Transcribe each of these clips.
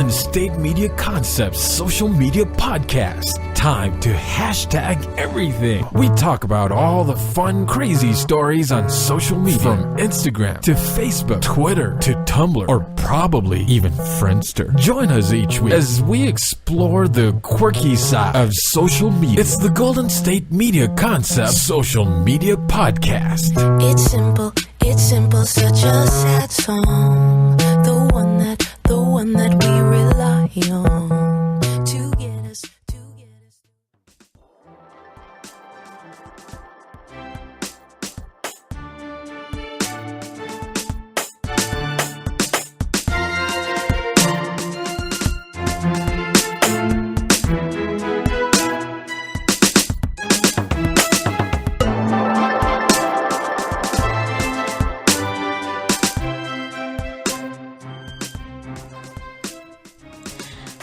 Golden State Media Concepts social media podcast. Time to hashtag everything. We talk about all the fun, crazy stories on social media. From Instagram to Facebook, Twitter to Tumblr, or probably even Friendster. Join us each week as we explore the quirky side of social media. It's the Golden State Media Concepts social media podcast. It's simple, such a sad song. The one that we rely on to get us.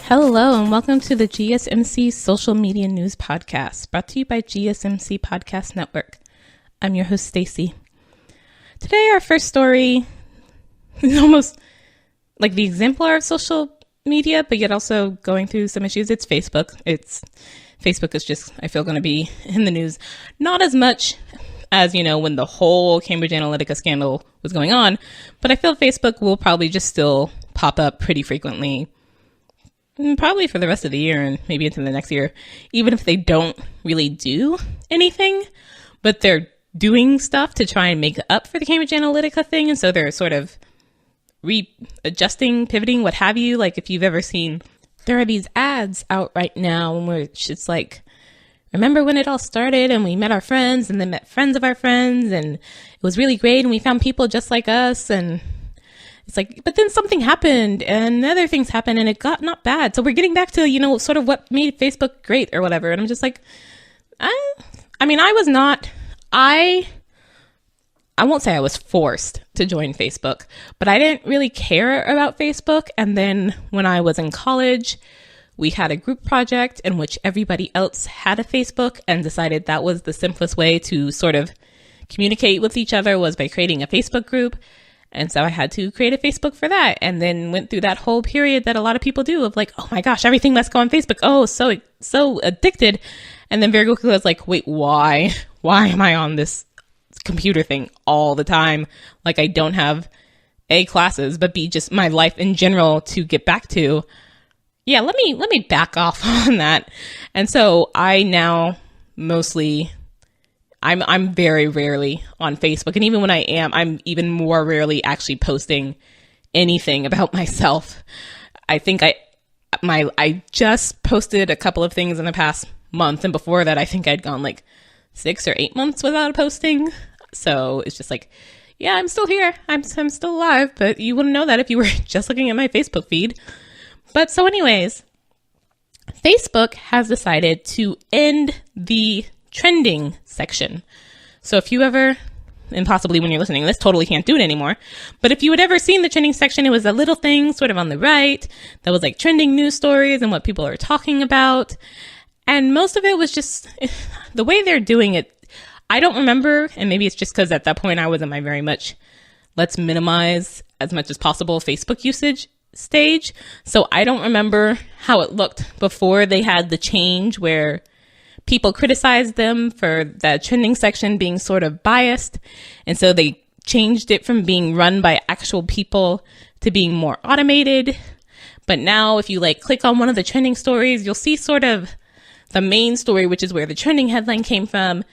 Hello and welcome to the GSMC Social Media News Podcast, brought to you by GSMC Podcast Network. I'm your host, Stacy. Today, our first story is almost like the exemplar of social media, but yet also going through some issues. It's Facebook. Facebook is just, I feel, going to be in the news. Not as much as, when the whole Cambridge Analytica scandal was going on, but I feel Facebook will probably just still pop up pretty frequently. Probably for the rest of the year and maybe into the next year, even if they don't really do anything, but they're doing stuff to try and make up for the Cambridge Analytica thing. And so they're sort of readjusting, pivoting, what have you. Like if you've ever seen, there are these ads out right now where it's like, remember when it all started and we met our friends and then met friends of our friends and it was really great and we found people just like us, and it's like, but then something happened and other things happened and it got not bad. So we're getting back to, sort of what made Facebook great or whatever. And I'm just like, I won't say I was forced to join Facebook, but I didn't really care about Facebook. And then when I was in college, we had a group project in which everybody else had a Facebook and decided that was the simplest way to sort of communicate with each other was by creating a Facebook group. And so I had to create a Facebook for that, and then went through that whole period that a lot of people do of like, oh my gosh, everything must go on Facebook. Oh, so addicted. And then very quickly I was like, wait, why am I on this computer thing all the time? Like I don't have A, classes, but B, just my life in general to get back to. Yeah, let me back off on that. And so I now mostly, I'm very rarely on Facebook. And even when I am, I'm even more rarely actually posting anything about myself. I think I just posted a couple of things in the past month. And before that, I think I'd gone like 6 or 8 months without posting. So it's just like, yeah, I'm still here. I'm still alive, but you wouldn't know that if you were just looking at my Facebook feed. But so anyways, Facebook has decided to end the trending section. So if you ever, and possibly when you're listening, this totally can't do it anymore, but if you had ever seen the trending section, it was a little thing sort of on the right that was like trending news stories and what people are talking about. And most of it was just the way they're doing it. I don't remember, and maybe it's just because at that point I was in my very much let's minimize as much as possible Facebook usage stage. So I don't remember how it looked before they had the change where people criticized them for the trending section being sort of biased. And so they changed it from being run by actual people to being more automated. But now if you click on one of the trending stories, you'll see sort of the main story, which is where the trending headline came from.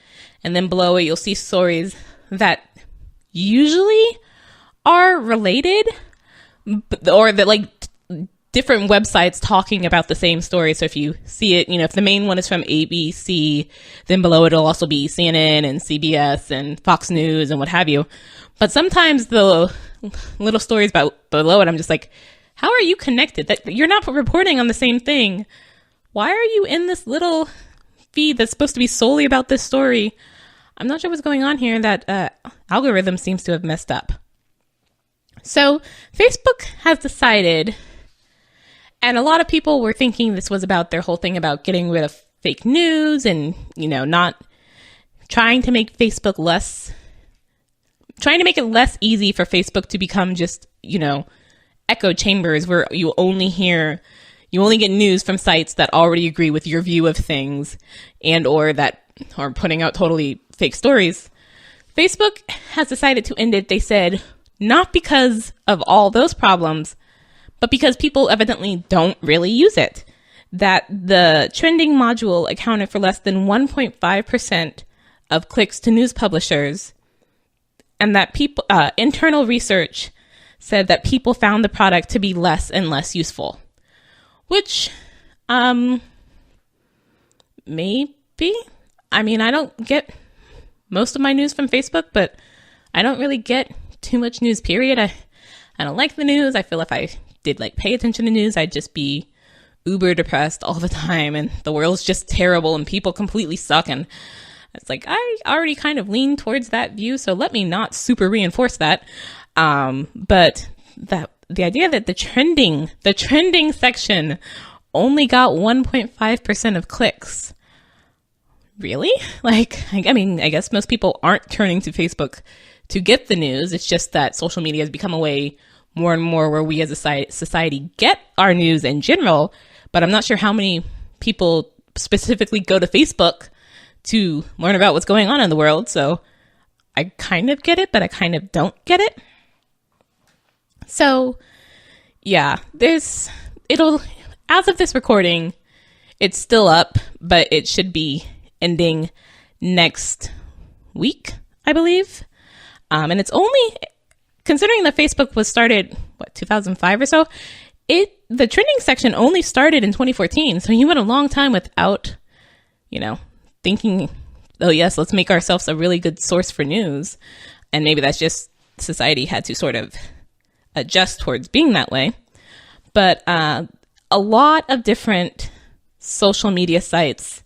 And then below it, you'll see stories that usually are related or that different websites talking about the same story. So if you see it, if the main one is from ABC, then below it'll also be CNN and CBS and Fox News and what have you. But sometimes the little stories about below it, I'm just like, how are you connected? That you're not reporting on the same thing. Why are you in this little feed that's supposed to be solely about this story? I'm not sure what's going on here. That algorithm seems to have messed up. So Facebook has decided, and a lot of people were thinking this was about their whole thing about getting rid of fake news and, not trying to make Facebook trying to make it less easy for Facebook to become just, echo chambers where you only get news from sites that already agree with your view of things and or that are putting out totally fake stories. Facebook has decided to end it, they said, not because of all those problems, but because people evidently don't really use it. That the trending module accounted for less than 1.5% of clicks to news publishers, and that people internal research said that people found the product to be less and less useful. Which, maybe? I mean, I don't get most of my news from Facebook, but I don't really get too much news, period. I don't like the news. I feel if I did pay attention to news, I'd just be uber depressed all the time and the world's just terrible and people completely suck. And it's I already kind of lean towards that view, so let me not super reinforce that. But the idea that the trending section only got 1.5% of clicks. Really? I mean, I guess most people aren't turning to Facebook to get the news. It's just that social media has become a way more and more where we as a society get our news in general. But I'm not sure how many people specifically go to Facebook to learn about what's going on in the world. So I kind of get it, but I kind of don't get it. So yeah, as of this recording, it's still up, but it should be ending next week, I believe. And it's only, considering that Facebook was started, 2005 or so, the trending section only started in 2014. So you went a long time without, thinking, oh yes, let's make ourselves a really good source for news. And maybe that's just society had to sort of adjust towards being that way. But a lot of different social media sites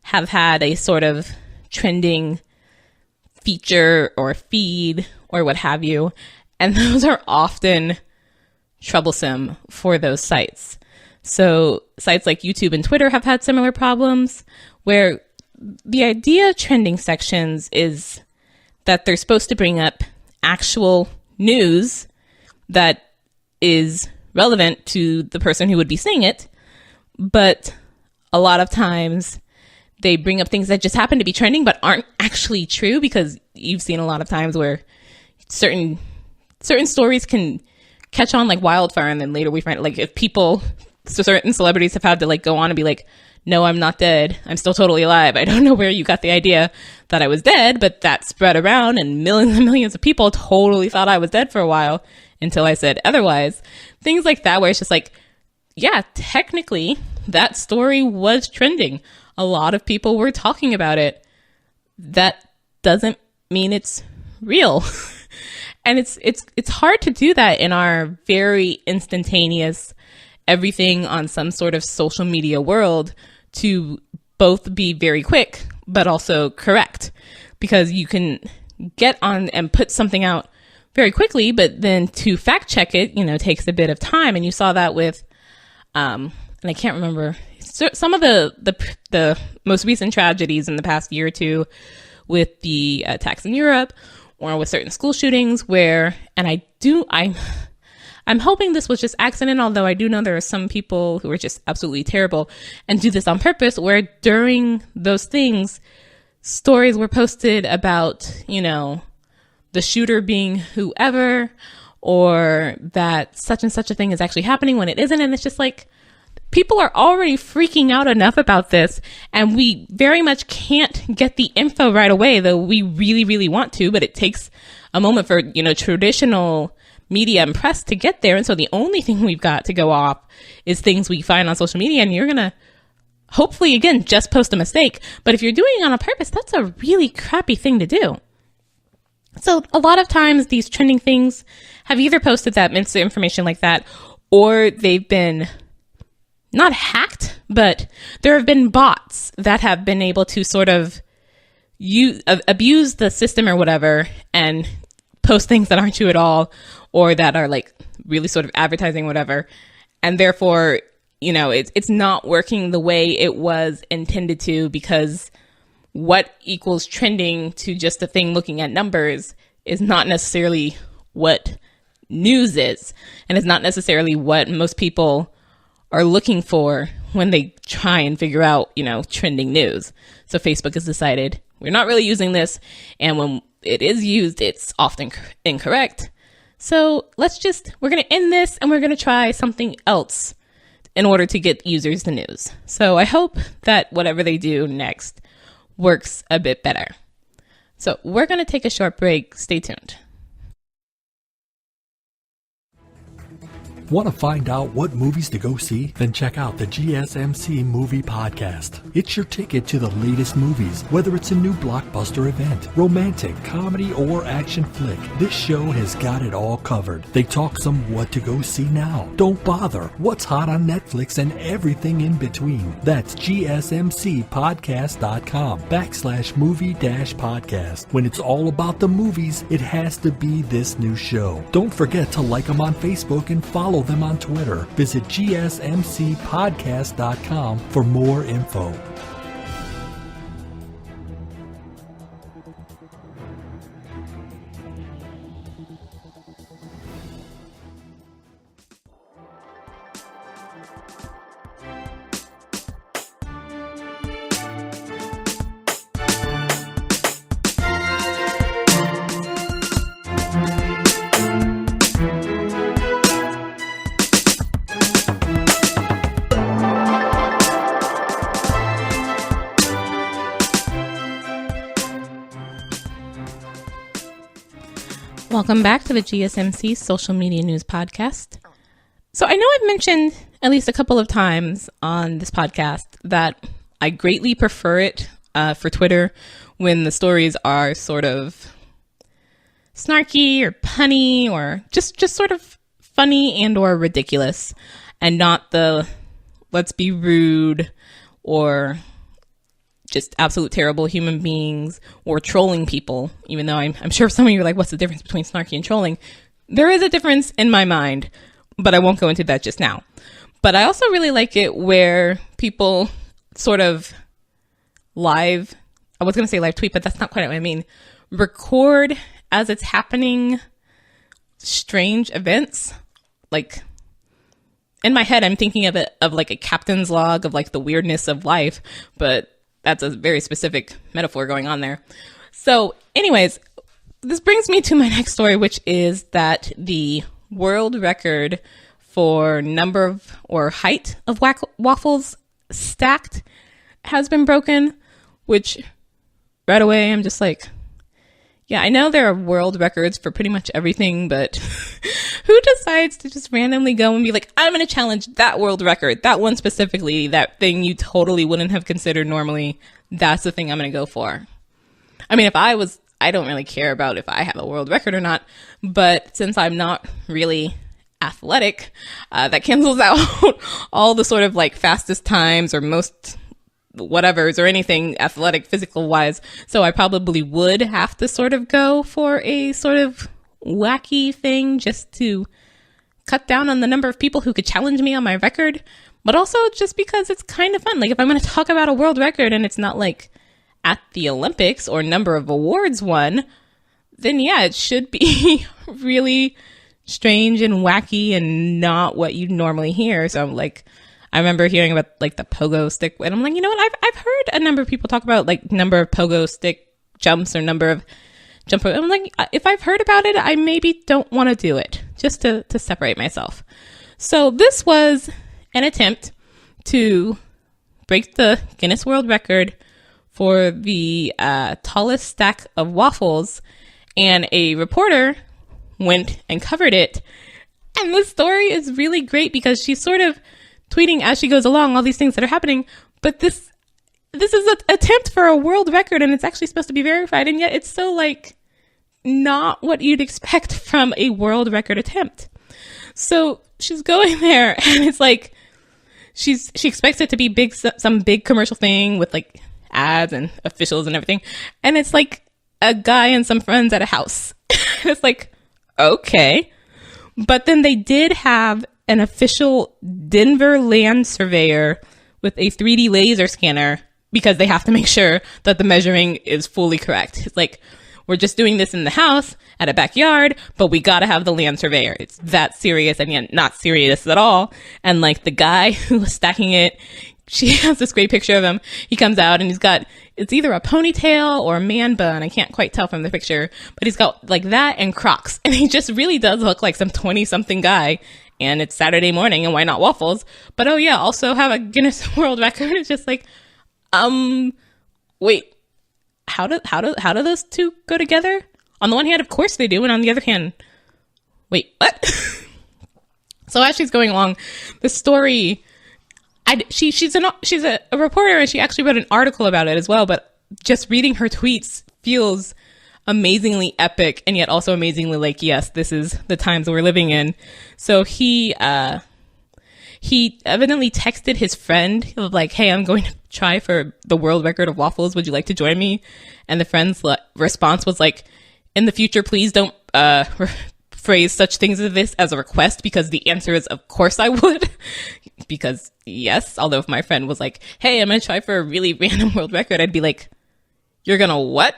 have had a sort of trending feature or feed or what have you. And those are often troublesome for those sites. So sites like YouTube and Twitter have had similar problems where the idea of trending sections is that they're supposed to bring up actual news that is relevant to the person who would be seeing it. But a lot of times they bring up things that just happen to be trending but aren't actually true, because you've seen a lot of times where certain stories can catch on like wildfire, and then later we find if certain celebrities have had to go on and be no, I'm not dead. I'm still totally alive. I don't know where you got the idea that I was dead, but that spread around and millions and millions of people totally thought I was dead for a while until I said otherwise. Things like that where it's just yeah, technically that story was trending. A lot of people were talking about it. That doesn't mean it's real. And it's hard to do that in our very instantaneous everything on some sort of social media world, to both be very quick but also correct, because you can get on and put something out very quickly, but then to fact check it, takes a bit of time. And you saw that with and I can't remember some of the most recent tragedies in the past year or two with the attacks in Europe or with certain school shootings where, and I'm hoping this was just accident, although I do know there are some people who are just absolutely terrible and do this on purpose, where during those things, stories were posted about, the shooter being whoever, or that such and such a thing is actually happening when it isn't. And it's just people are already freaking out enough about this, and we very much can't get the info right away, though we really, really want to, but it takes a moment for, traditional media and press to get there. And so the only thing we've got to go off is things we find on social media, and you're going to hopefully, again, just post a mistake. But if you're doing it on purpose, that's a really crappy thing to do. So a lot of times these trending things have either posted that misinformation like that, or they've been not hacked, but there have been bots that have been able to sort of abuse the system or whatever and post things that aren't true at all, or that are really sort of advertising whatever. And therefore, it's not working the way it was intended to, because what equals trending to just a thing looking at numbers is not necessarily what news is. And it's not necessarily what most people are looking for when they try and figure out, trending news. So Facebook has decided we're not really using this. And when it is used, it's often incorrect. So we're going to end this and we're going to try something else in order to get users the news. So I hope that whatever they do next works a bit better. So we're going to take a short break. Stay tuned. Want to find out what movies to go see? Then check out the GSMC Movie Podcast. It's your ticket to the latest movies, whether it's a new blockbuster event, romantic, comedy, or action flick. This show has got it all covered. They talk some what to go see now. Don't bother. What's hot on Netflix and everything in between. That's gsmcpodcast.com/movie-podcast. When it's all about the movies, it has to be this new show. Don't forget to like them on Facebook and follow them on Twitter. Visit gsmcpodcast.com for more info. Welcome back to the GSMC Social Media News Podcast. So I know I've mentioned at least a couple of times on this podcast that I greatly prefer it for Twitter when the stories are sort of snarky or punny or just sort of funny and or ridiculous, and not the let's be rude or just absolute terrible human beings or trolling people, even though I'm sure some of you are like, what's the difference between snarky and trolling? There is a difference in my mind, but I won't go into that just now. But I also really like it where people sort of I was going to say live tweet, but that's not quite what I mean, record as it's happening strange events. Like, in my head, I'm thinking of it of like a captain's log of like the weirdness of life, but that's a very specific metaphor going on there. So anyways, this brings me to my next story, which is that the world record for number of or height of waffles stacked has been broken, which right away I'm just like, yeah, I know there are world records for pretty much everything, but who decides to just randomly go and be like, I'm going to challenge that world record, that one specifically, that thing you totally wouldn't have considered normally. That's the thing I'm going to go for. I mean, I don't really care about if I have a world record or not, but since I'm not really athletic, that cancels out all the sort of like fastest times or most whatevers or anything athletic physical wise. So I probably would have to sort of go for a sort of wacky thing just to cut down on the number of people who could challenge me on my record, but also just because it's kind of fun. Like if I'm going to talk about a world record and it's not like at the Olympics or number of awards won, then yeah, it should be really strange and wacky and not what you normally hear. So like, I remember hearing about like the pogo stick, and I'm like, you know what? I've heard a number of people talk about like number of pogo stick jumps or number of jump. I'm like, if I've heard about it, I maybe don't want to do it just to separate myself. So this was an attempt to break the Guinness World Record for the tallest stack of waffles, and a reporter went and covered it. And the story is really great because she's sort of tweeting as she goes along all these things that are happening, but this is an attempt for a world record and it's actually supposed to be verified, and yet it's so like not what you'd expect from a world record attempt. So she's going there and it's like she expects it to be big, some big commercial thing with like ads and officials and everything, and it's like a guy and some friends at a house. It's like, okay. But then they did have an official Denver land surveyor with a 3D laser scanner because they have to make sure that the measuring is fully correct. It's like, we're just doing this in the house at a backyard, but we gotta have the land surveyor. It's that serious, and yet not serious at all. And like the guy who was stacking it, she has this great picture of him. He comes out and he's got, it's either a ponytail or a man bun. I can't quite tell from the picture, but he's got like that and Crocs. And he just really does look like some 20-something guy. And it's Saturday morning, and why not waffles? But oh yeah, also have a Guinness World Record. It's just like, wait, how do those two go together? On the one hand, of course they do, and on the other hand, wait, what? So as she's going along, the story, she's a reporter, and she actually wrote an article about it as well. But just reading her tweets feels amazingly epic, and yet also amazingly like, yes, this is the times we're living in. So he evidently texted his friend like, hey, I'm going to try for the world record of waffles. Would you like to join me? And the friend's response was like, in the future, please don't phrase such things as this as a request, because the answer is, of course I would. Because yes, although if my friend was like, hey, I'm going to try for a really random world record, I'd be like, you're gonna what?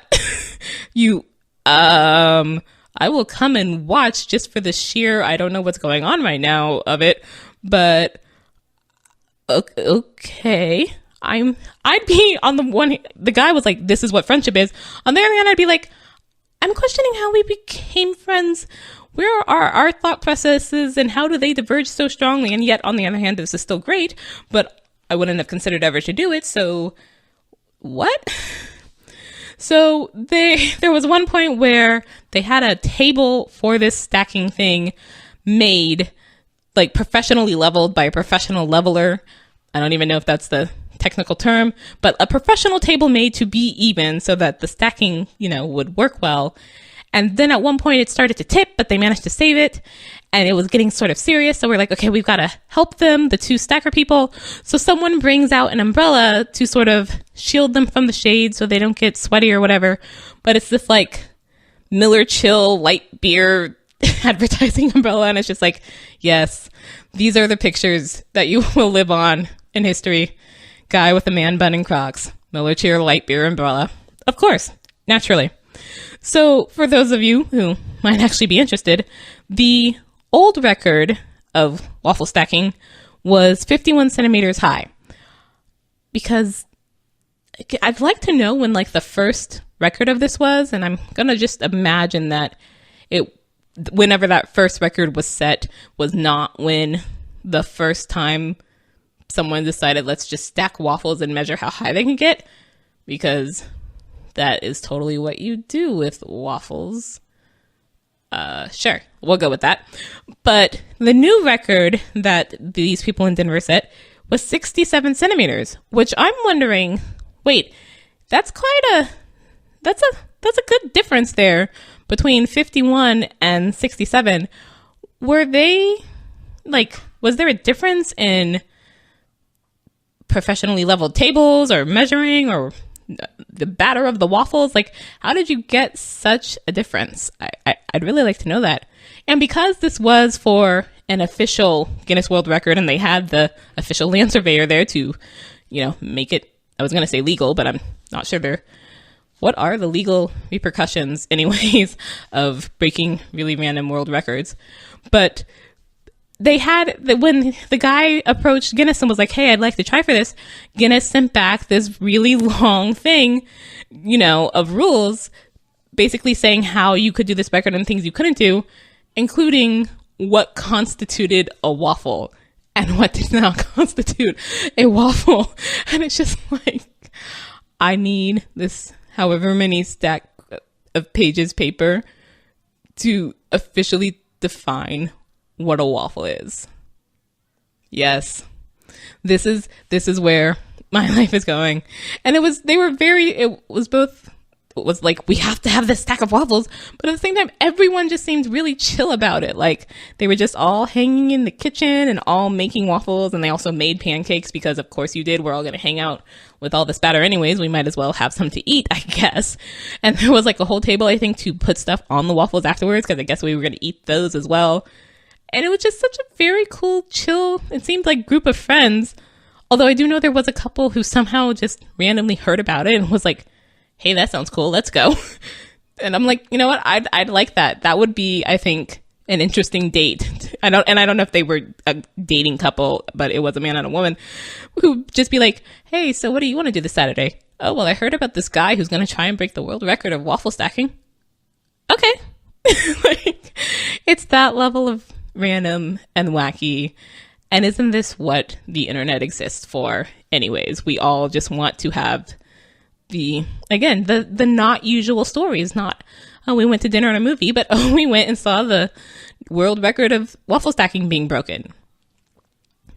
I will come and watch just for the sheer, I don't know what's going on right now of it, but okay. I'd be on the one, the guy was like, this is what friendship is. On the other hand, I'd be like, I'm questioning how we became friends. Where are our thought processes and how do they diverge so strongly? And yet, on the other hand, this is still great, but I wouldn't have considered ever to do it. So what? So there was one point where they had a table for this stacking thing made, like professionally leveled by a professional leveler. I don't even know if that's the technical term, but a professional table made to be even so that the stacking, would work well. And then at one point it started to tip, but they managed to save it. And it was getting sort of serious. So we're like, okay, we've got to help them, the two stacker people. So someone brings out an umbrella to sort of shield them from the shade so they don't get sweaty or whatever. But it's this like Miller Chill light beer advertising umbrella. And it's just like, yes, these are the pictures that you will live on in history. Guy with a man bun and Crocs, Miller Chill light beer umbrella. Of course, naturally. So for those of you who might actually be interested, the old record of waffle stacking was 51 centimeters high. Because I'd like to know when like the first record of this was, and I'm going to just imagine that whenever that first record was set was not when the first time someone decided let's just stack waffles and measure how high they can get, because that is totally what you do with waffles. Sure, we'll go with that. But the new record that these people in Denver set was 67 centimeters, which I'm wondering, wait, that's a good difference there between 51 and 67. Was there a difference in professionally leveled tables or measuring or the batter of the waffles? Like, how did you get such a difference? I'd really like to know that. And because this was for an official Guinness World Record and they had the official land surveyor there to, make it, I was going to say legal, but I'm not sure what are the legal repercussions anyways of breaking really random world records. But they had, when the guy approached Guinness and was like, hey, I'd like to try for this, Guinness sent back this really long thing, of rules, basically saying how you could do this record and things you couldn't do, including what constituted a waffle and what did not constitute a waffle. And it's just like, I need this however many stack of pages paper to officially define what a waffle is. Yes, this is where my life is going. And it was like, we have to have this stack of waffles, but at the same time, everyone just seemed really chill about it. Like, they were just all hanging in the kitchen and all making waffles, and they also made pancakes because, of course, you did. We're all going to hang out with all this batter anyways. We might as well have some to eat, I guess. And there was like a whole table, I think, to put stuff on the waffles afterwards, because I guess we were going to eat those as well. And it was just such a very cool, chill, it seemed like group of friends. Although I do know there was a couple who somehow just randomly heard about it and was like, hey, that sounds cool, let's go. And I'm like, you know what? I'd like that. That would be, I think, an interesting date. I don't know if they were a dating couple, but it was a man and a woman who just be like, hey, so what do you want to do this Saturday? Oh, well, I heard about this guy who's going to try and break the world record of waffle stacking. Okay. Like, it's that level of random and wacky. And isn't this what the internet exists for anyways? We all just want to have the not usual stories, not, oh, we went to dinner and a movie, but oh, we went and saw the world record of waffle stacking being broken.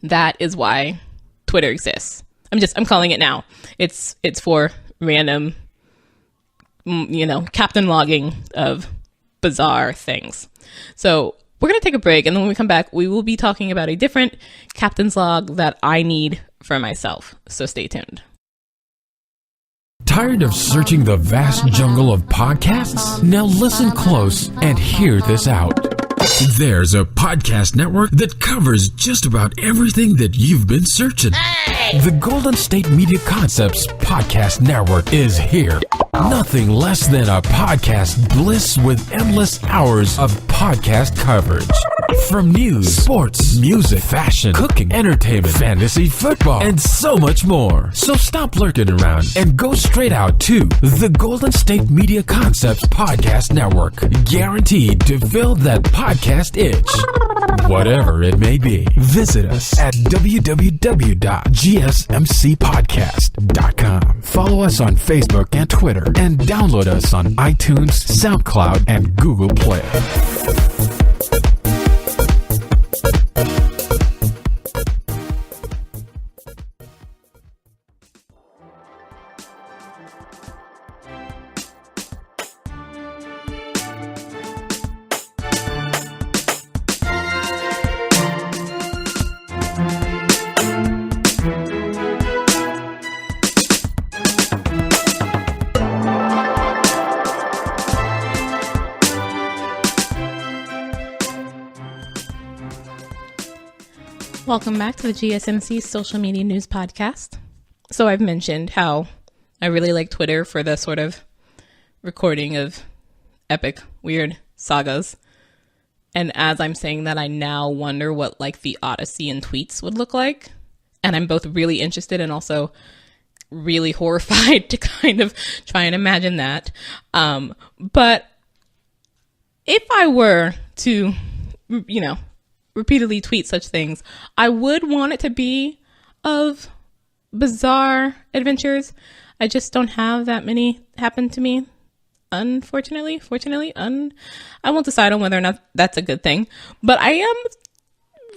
That is why Twitter exists. I'm calling it now. It's for random, captain logging of bizarre things. So we're going to take a break, and then when we come back, we will be talking about a different captain's log that I need for myself. So stay tuned. Tired of searching the vast jungle of podcasts? Now listen close and hear this out. There's a podcast network that covers just about everything that you've been searching. Hey! The Golden State Media Concepts Podcast Network is here. Nothing less than a podcast bliss with endless hours of podcast coverage. From news, sports, music, fashion, cooking, entertainment, fantasy, football, and so much more. So stop lurking around and go straight out to the Golden State Media Concepts Podcast Network. Guaranteed to fill that podcast itch. Whatever it may be. Visit us at www.gsmcpodcast.com. Follow us on Facebook and Twitter, and download us on iTunes, SoundCloud, and Google Play. Welcome back to the GSMC Social Media News Podcast. So I've mentioned how I really like Twitter for the sort of recording of epic, weird sagas. And as I'm saying that, I now wonder what like the Odyssey in tweets would look like. And I'm both really interested and also really horrified to kind of try and imagine that. But if I were to, repeatedly tweet such things, I would want it to be of bizarre adventures. I just don't have that many happen to me, unfortunately. I won't decide on whether or not that's a good thing, but I am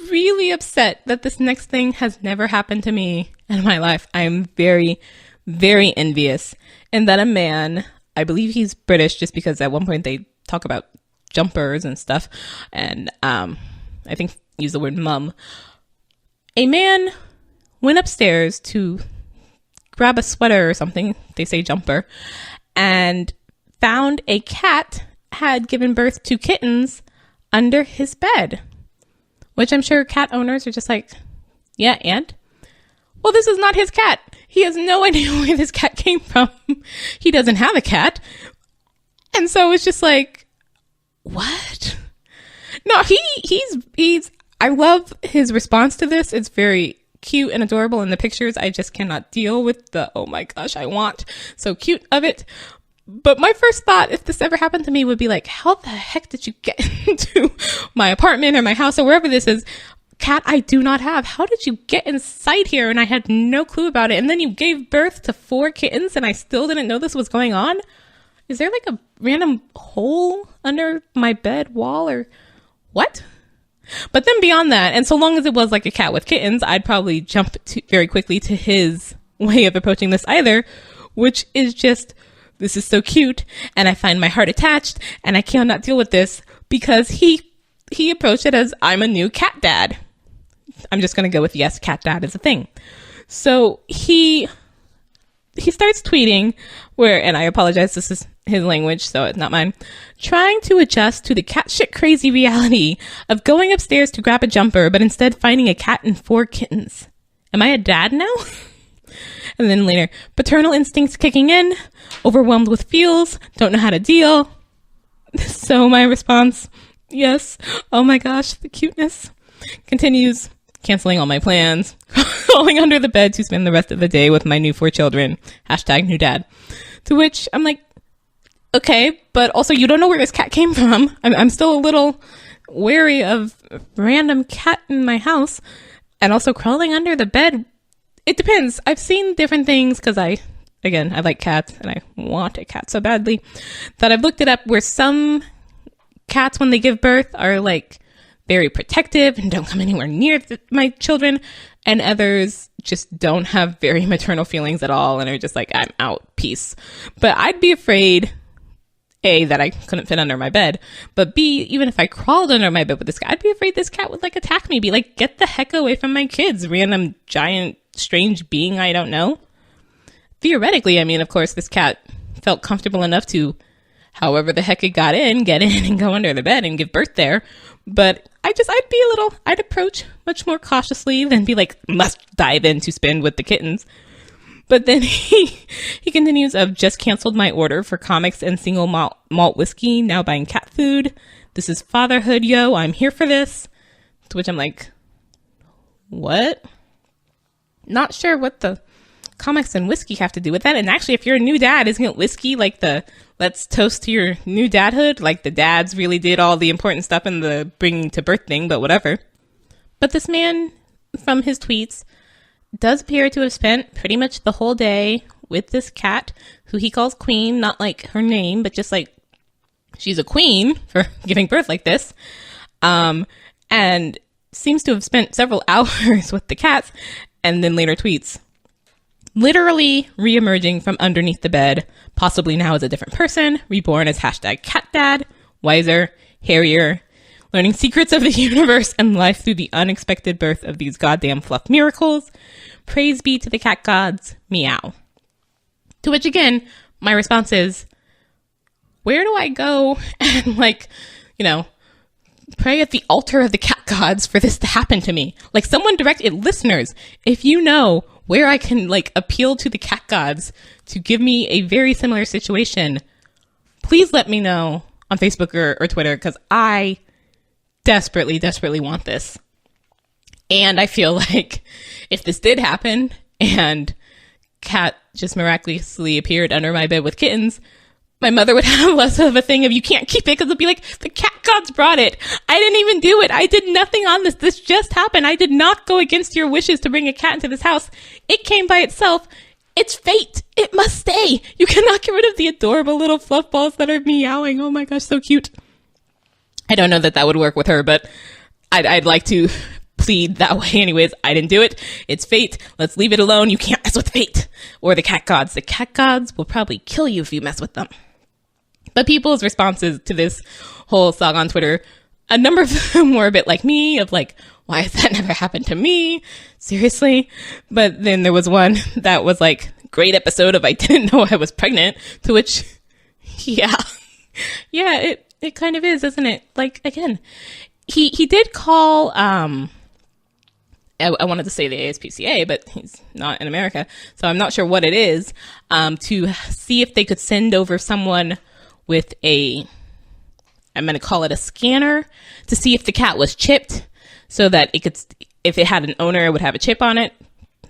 really upset that this next thing has never happened to me in my life. I am very, very envious, and that a man, I believe he's British just because at one point they talk about jumpers and stuff, and I think use the word mum. A man went upstairs to grab a sweater or something, they say jumper, and found a cat had given birth to kittens under his bed, which I'm sure cat owners are just like, yeah, and? Well, this is not his cat. He has no idea where this cat came from. He doesn't have a cat. And so it's just like, what? No, he's, I love his response to this. It's very cute and adorable in the pictures. I just cannot deal with the, oh my gosh, I want so cute of it. But my first thought, if this ever happened to me, would be like, how the heck did you get into my apartment or my house or wherever this is? Cat I do not have. How did you get inside here? And I had no clue about it. And then you gave birth to 4 kittens and I still didn't know this was going on. Is there like a random hole under my bed wall or what? But then beyond that, and so long as it was like a cat with kittens, I'd probably jump very quickly to his way of approaching this either, which is just, this is so cute, and I find my heart attached, and I cannot deal with this, because he approached it as, I'm a new cat dad. I'm just going to go with, yes, cat dad is a thing. So he starts tweeting where, and I apologize, this is his language, so it's not mine, trying to adjust to the cat shit crazy reality of going upstairs to grab a jumper, but instead finding a cat and 4 kittens. Am I a dad now? And then later, paternal instincts kicking in, overwhelmed with feels, don't know how to deal. So my response, yes. Oh my gosh, the cuteness continues. Canceling all my plans, crawling under the bed to spend the rest of the day with my new 4 children. Hashtag new dad. To which I'm like, okay, but also you don't know where this cat came from. I'm still a little wary of random cat in my house. And also crawling under the bed. It depends. I've seen different things because I like cats and I want a cat so badly that I've looked it up where some cats, when they give birth, are like very protective and don't come anywhere near my children, and others just don't have very maternal feelings at all and are just like, I'm out, peace. But I'd be afraid, A, that I couldn't fit under my bed, but B, even if I crawled under my bed with this cat, I'd be afraid this cat would like attack me, be like, get the heck away from my kids, random giant strange being I don't know. Theoretically, I mean, of course, this cat felt comfortable enough to, however the heck it got in, get in and go under the bed and give birth there. But I'd approach much more cautiously than be like, must dive in to spend with the kittens. But then he continues of just canceled my order for comics and single malt whiskey, now buying cat food. This is fatherhood, yo. I'm here for this. To which I'm like, what? Not sure what the comics and whiskey have to do with that. And actually, if you're a new dad, isn't it whiskey like the let's toast to your new dadhood? Like the dads really did all the important stuff in the bringing to birth thing, but whatever. But this man, from his tweets, does appear to have spent pretty much the whole day with this cat, who he calls Queen, not like her name, but just like she's a queen for giving birth like this. And seems to have spent several hours with the cats, and then later tweets, literally re-emerging from underneath the bed, possibly now as a different person, reborn as hashtag catdad, wiser, hairier, learning secrets of the universe and life through the unexpected birth of these goddamn fluff miracles. Praise be to the cat gods, meow. To which again, my response is, where do I go and pray at the altar of the cat gods for this to happen to me? Like, someone direct it, listeners, if you know where I can appeal to the cat gods to give me a very similar situation, please let me know on Facebook or Twitter, because I desperately want this. And I feel like if this did happen and cat just miraculously appeared under my bed with kittens, my mother would have less of a thing of you can't keep it, because it'll be like, the cat gods brought it. I didn't even do it. I did nothing on this. This just happened. I did not go against your wishes to bring a cat into this house. It came by itself. It's fate. It must stay. You cannot get rid of the adorable little fluff balls that are meowing. Oh my gosh, so cute. I don't know that would work with her, but I'd like to plead that way anyways. I didn't do it. It's fate. Let's leave it alone. You can't mess with fate or the cat gods. The cat gods will probably kill you if you mess with them. But people's responses to this whole saga on Twitter, a number of them were a bit like me, of like, why has that never happened to me? Seriously? But then there was one that was like, great episode of I didn't know I was pregnant, to which, yeah, it kind of is, isn't it? Like, again, he did call, I wanted to say the ASPCA, but he's not in America, so I'm not sure what it is, to see if they could send over someone with I'm going to call it a scanner, to see if the cat was chipped, so that it could, if it had an owner, it would have a chip on it,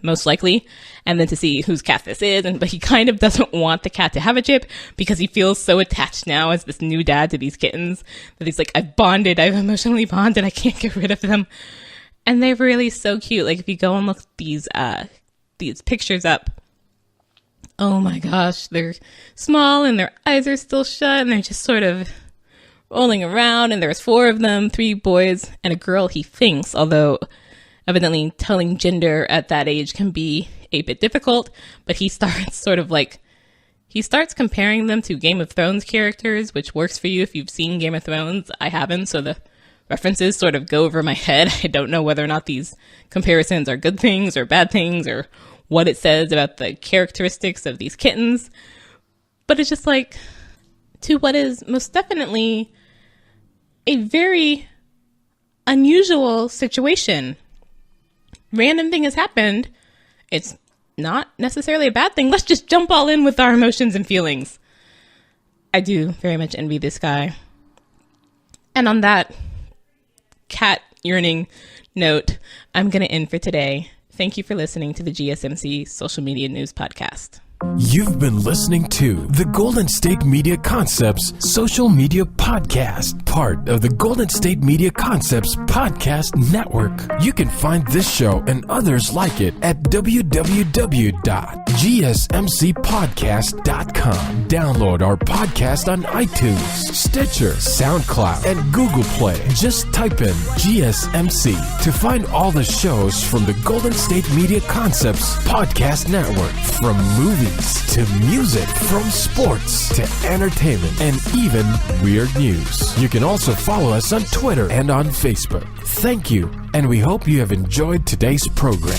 most likely, and then to see whose cat this is. But he kind of doesn't want the cat to have a chip because he feels so attached now as this new dad to these kittens that he's like, I've emotionally bonded, I can't get rid of them. And they're really so cute. Like, if you go and look these pictures up, oh my gosh, they're small and their eyes are still shut and they're just sort of rolling around. And there's 4 of them, 3 boys and a girl, he thinks, although evidently telling gender at that age can be a bit difficult. But he starts comparing them to Game of Thrones characters, which works for you if you've seen Game of Thrones. I haven't, so the references sort of go over my head. I don't know whether or not these comparisons are good things or bad things or what it says about the characteristics of these kittens. But it's just like, to what is most definitely a very unusual situation. Random thing has happened. It's not necessarily a bad thing. Let's just jump all in with our emotions and feelings. I do very much envy this guy. And on that cat yearning note, I'm going to end for today. Thank you for listening to the GSMC Social Media News Podcast. You've been listening to the Golden State Media Concepts Social Media Podcast, part of the Golden State Media Concepts Podcast Network. You can find this show and others like it at www.gsmcpodcast.com. Download our podcast on iTunes, Stitcher, SoundCloud, and Google Play. Just type in GSMC to find all the shows from the Golden State Media Concepts Podcast Network, from movies to music, from sports to entertainment, and even weird news. You can also follow us on Twitter and on Facebook. Thank you, and we hope you have enjoyed today's program.